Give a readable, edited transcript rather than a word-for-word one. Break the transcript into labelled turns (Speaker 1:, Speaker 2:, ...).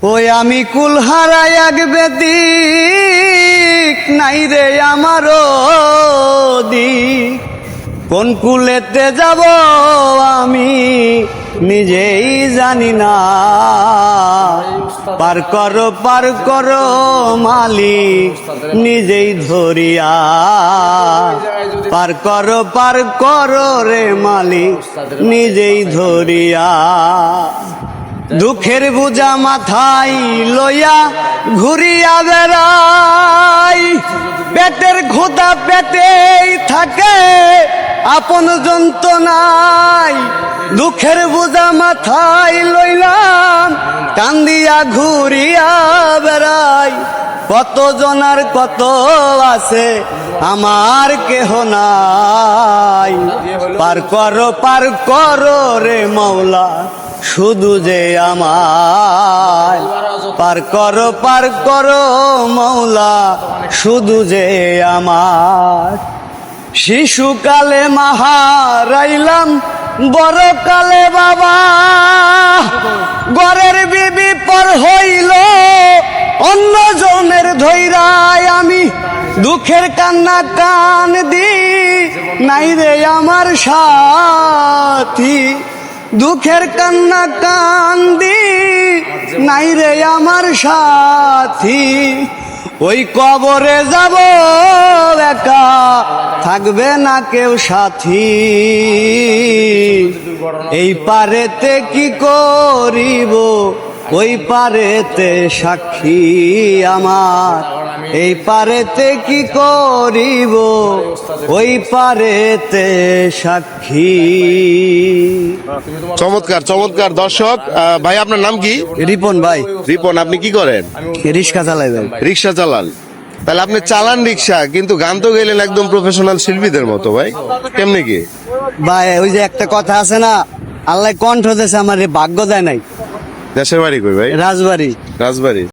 Speaker 1: ওই আমি কুল হারাই এক বেদিক নাই রে আমারও দিক, কোন কুলেতে যাব আমি নিজেই জানি না। পার করো মালিক নিজেই ধরিয়া, পার করো রে মালিক নিজেই ধরিয়া। দুঃখের বোঝা মাথায় লইয়া ঘুরিয়া বেড়াই, পেটের ক্ষুধা পেটেই থাকে আপন যন্ত্রণাই। দুঃখের বোঝা মাথায় লইলাম কান্দিয়া ঘুরিয়া বেড়াই, কত জনার কত আছে আমার কেহ নাই। পার করো রে মাওলা শুধু যে আমার, পার করো মাওলা শুধু যে আমার। শিশুকালে মাহারাইলাম বড় কালে বাবা, ঘরের বিবি পর হইল অন্য জনের ধৈরায়। আমি দুঃখের কান্না কান দি নাই রে আমার সাথী, দুঃখের কান্না কান্দি নাই রে আমার সাথী। ওই কবরে যাব একা থাকবে না কেউ সাথী, এই পারেতে কি করিব ওই পারেতে সাক্ষী আমার, এই পারেতে কি করিব ওই পারেতে সাক্ষী।
Speaker 2: চমৎকার চমৎকার। দর্শক ভাই আপনার নাম কি?
Speaker 1: রিপন ভাই।
Speaker 2: রিপন, আপনি কি করেন?
Speaker 1: রিক্সা চালাই ভাই।
Speaker 2: রিক্সা চালান? তাহলে আপনি চালান রিক্সা, কিন্তু গান তো গেলেন একদম প্রফেশনাল শিল্পীদের মতো ভাই, কেমনে কি?
Speaker 1: ভাই ওই যে একটা কথা আছে না, আল্লাহ কণ্ঠ দেশে আমার ভাগ্য দেয় নাই।
Speaker 2: দেশের বাড়ি কই ভাই?
Speaker 1: রাজবাড়ি।
Speaker 2: রাজবাড়ি।